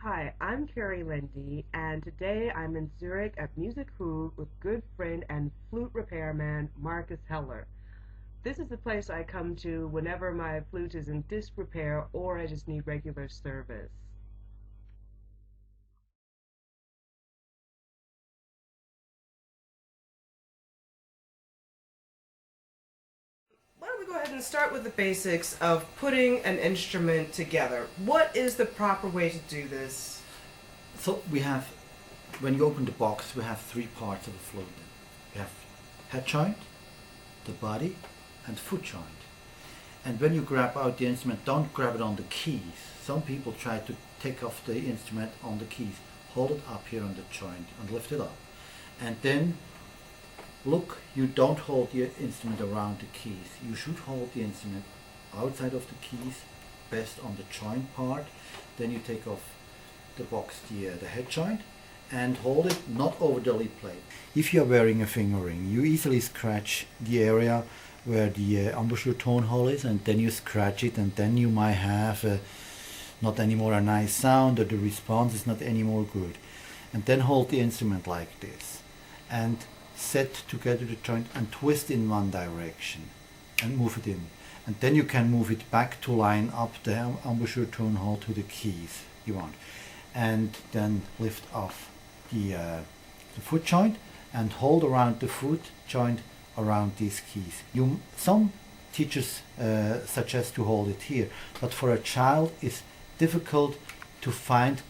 Hi, I'm Carrie Lindy, and today I'm in Zurich at Music Hug with good friend and flute repairman Marcus Heller. This is the place I come to whenever my flute is in disc repair or I just need regular service. Why don't we go ahead and start with the basics of putting an instrument together? What is the proper way to do this? So we have, when you open the box, we have three parts of a flute. We have head joint, the body, and foot joint. And when you grab out the instrument, don't grab it on the keys. Some people try to take off the instrument on the keys. Hold it up here on the joint and lift it up. And then look, you don't hold the instrument around the keys. You should hold the instrument outside of the keys, best on the joint part. Then you take off the box, the head joint, and hold it not over the lip plate. If you are wearing a finger ring, you easily scratch the area where the embouchure tone hole is, and then you scratch it, and then you might have not anymore a nice sound, or the response is not anymore good. And then hold the instrument like this, and set together the joint and twist in one direction, and move it in. And then you can move it back to line up the embouchure tone hole to the keys you want. And then lift off the foot joint and hold around the foot joint around these keys. Some teachers suggest to hold it here, but for a child it's difficult to find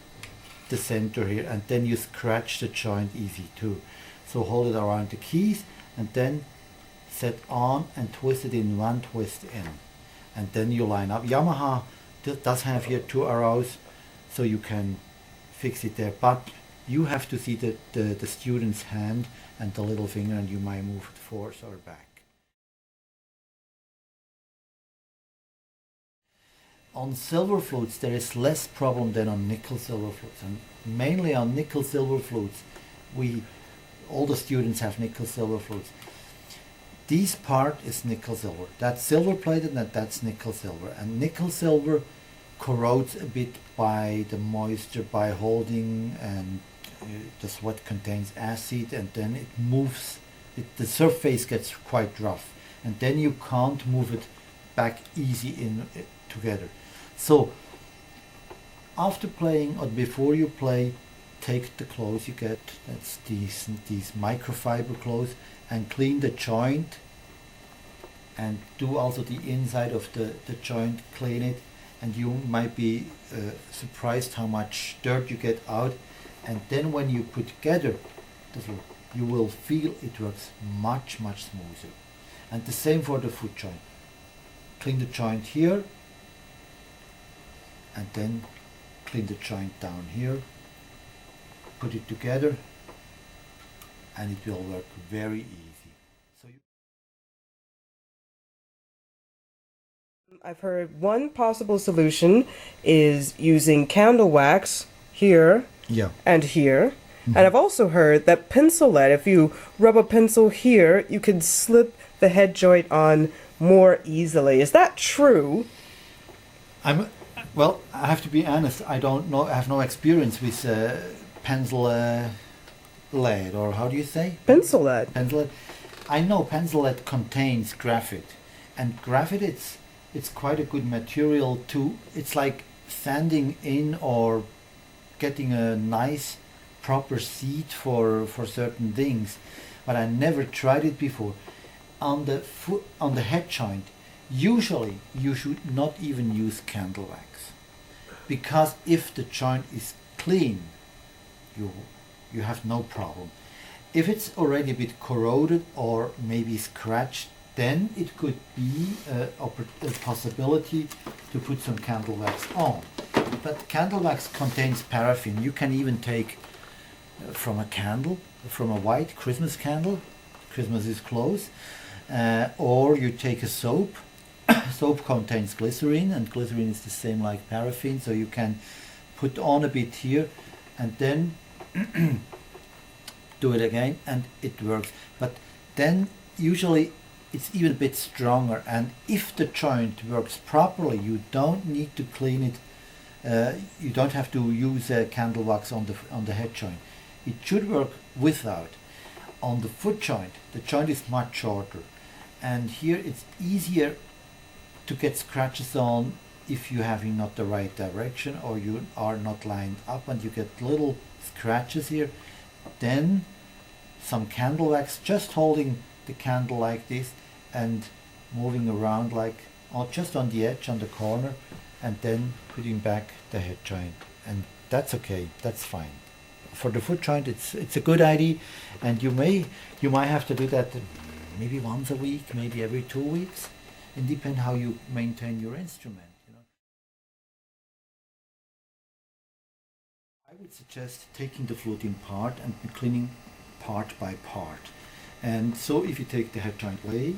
the center here, and then you scratch the joint easy too. So hold it around the keys and then set on and twist it in one twist in, and then you line up. Yamaha does have here 2 arrows, so you can fix it there, but you have to see the student's hand and the little finger, and you might move it forward or back. On silver flutes there is less problem than on nickel silver flutes, and mainly on nickel silver flutes all the students have nickel silver flutes. This part is nickel silver, that's silver plated, and that's nickel silver, and nickel silver corrodes a bit by the moisture, by holding, and the sweat contains acid, and then it moves, the surface gets quite rough, and then you can't move it back easy in together. So after playing or before you play, take the clothes you get, that's these microfiber clothes, and clean the joint, and do also the inside of the joint, clean it, and you might be surprised how much dirt you get out. And then when you put together the flute, you will feel it works much smoother. And the same for the foot joint. Clean the joint here, and then clean the joint down here, put it together, and it will work very easy. So I've heard one possible solution is using candle wax here and here. And I've also heard that pencil lead, if you rub a pencil here, you can slip the head joint on more easily. Is that true? Well, I have to be honest, I don't know, I have no experience with pencil lead, or how do you say? Pencil lead. Pencil lead. I know pencil lead contains graphite, and graphite it's quite a good material to, it's like sanding in or getting a nice proper seat for certain things, but I never tried it before. On the head joint, usually you should not even use candle wax, because if the joint is clean, you have no problem. If it's already a bit corroded or maybe scratched, then it could be a possibility to put some candle wax on. But candle wax contains paraffin. You can even take from a candle, from a white Christmas candle, Christmas is close, or you take a soap. Soap contains glycerin, and glycerin is the same like paraffin, so you can put on a bit here and then do it again, and it works. But then usually it's even a bit stronger, and if the joint works properly, you don't need to clean it You don't have to use candle wax on the head joint. It should work without. On the foot joint, the joint is much shorter, and here it's easier to get scratches on if you're having not the right direction or you are not lined up and you get little scratches here. Then some candle wax, just holding the candle like this and moving around like just on the edge, on the corner, and then putting back the head joint, and that's okay, that's fine. For the foot joint, it's a good idea, and you might have to do that maybe once a week, maybe every 2 weeks. It depends how you maintain your instrument. I would suggest taking the flute in part and cleaning part by part. And so if you take the head joint away,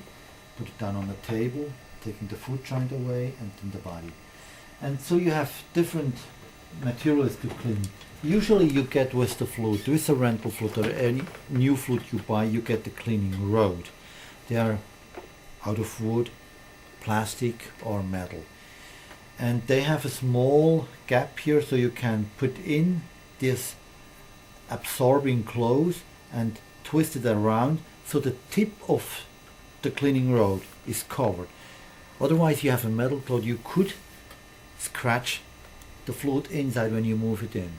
put it down on the table, taking the foot joint away, and then the body. And so you have different materials to clean. Usually you get with the flute, with a rental flute or any new flute you buy, you get the cleaning rod. They are out of wood, plastic or metal. And they have a small gap here so you can put in this absorbing cloth and twist it around so the tip of the cleaning rod is covered. Otherwise you have a metal cloth, you could scratch the flute inside when you move it in.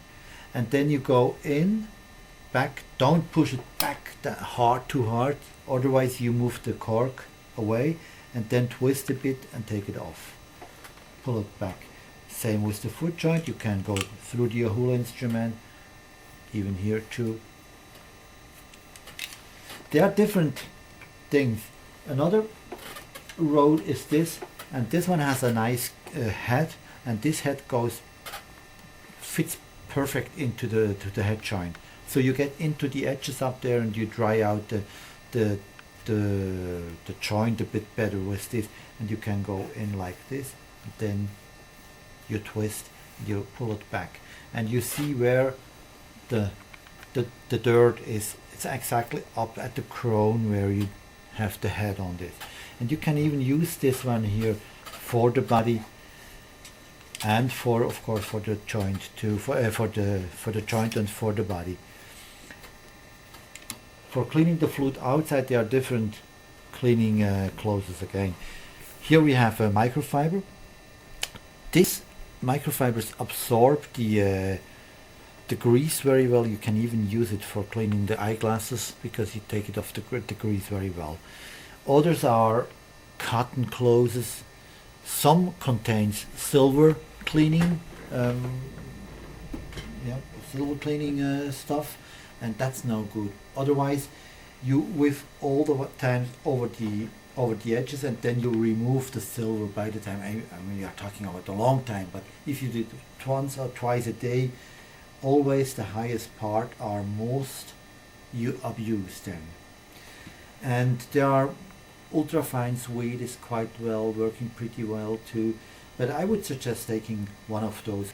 And then you go in, back, don't push it back that hard, too hard, otherwise you move the cork away, and then twist a bit and take it off. Pull it back. Same with the foot joint, you can go through the hula instrument, even here too. There are different things. Another rod is this, and this one has a nice head, and this head fits perfect into the head joint. So you get into the edges up there and you dry out the joint a bit better with this, and you can go in like this, and then you twist, you pull it back, and you see where the dirt is. It's exactly up at the crown where you have the head on this. And you can even use this one here for the body and for, of course, for the joint too, for the joint and for the body. For cleaning the flute outside, there are different cleaning clothes again. Here we have a microfiber. This microfibers absorb the grease very well. You can even use it for cleaning the eyeglasses because you take it off the grease very well. Others are cotton clothes. Some contains silver cleaning, stuff, and that's no good. Otherwise, you with all the times over the edges, and then you remove the silver by the time. I mean, you're talking about a long time, but if you did it once or twice a day, always the highest part are most you abuse them. And there are ultrafine suede is quite well, working pretty well too, but I would suggest taking one of those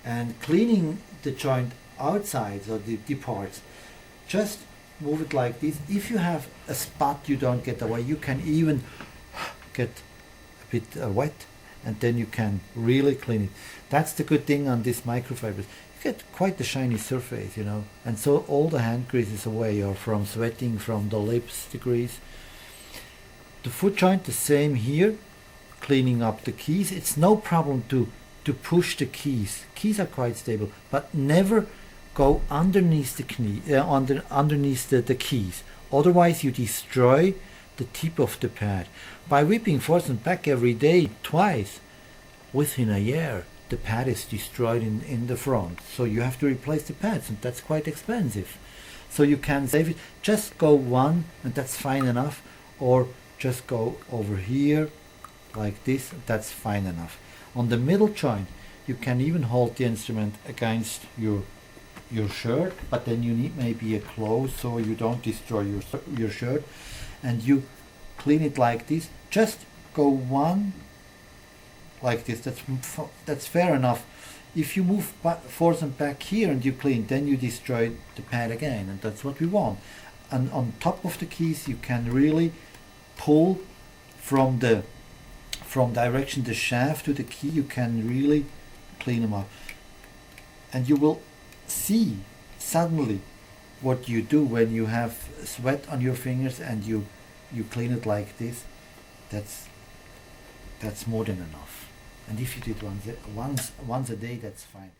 and cleaning the joint outside, or the parts. Just move it like this. If you have a spot you don't get away, you can even get a bit wet, and then you can really clean it. That's the good thing on these microfibers. You get quite a shiny surface, and so all the hand grease is away, or from sweating, from the lips, the grease. The foot joint, the same here, cleaning up the keys. It's no problem to push the keys. Keys are quite stable, but never go underneath the underneath the keys. Otherwise you destroy the tip of the pad. By whipping forth and back every day, twice, within a year, the pad is destroyed in the front. So you have to replace the pads, and that's quite expensive. So you can save it. Just go one, and that's fine enough. Or just go over here like this, that's fine enough. On the middle joint, you can even hold the instrument against your shirt, but then you need maybe a cloth so you don't destroy your shirt, and you clean it like this. Just go one like this, that's fair enough. If you move forth and back here and you clean, then you destroy the pad again, and that's what we want. And on top of the keys, you can really pull from direction the shaft to the key. You can really clean them up. And you will see suddenly what you do when you have sweat on your fingers and you clean it like this. That's more than enough. And if you do it once a day, that's fine.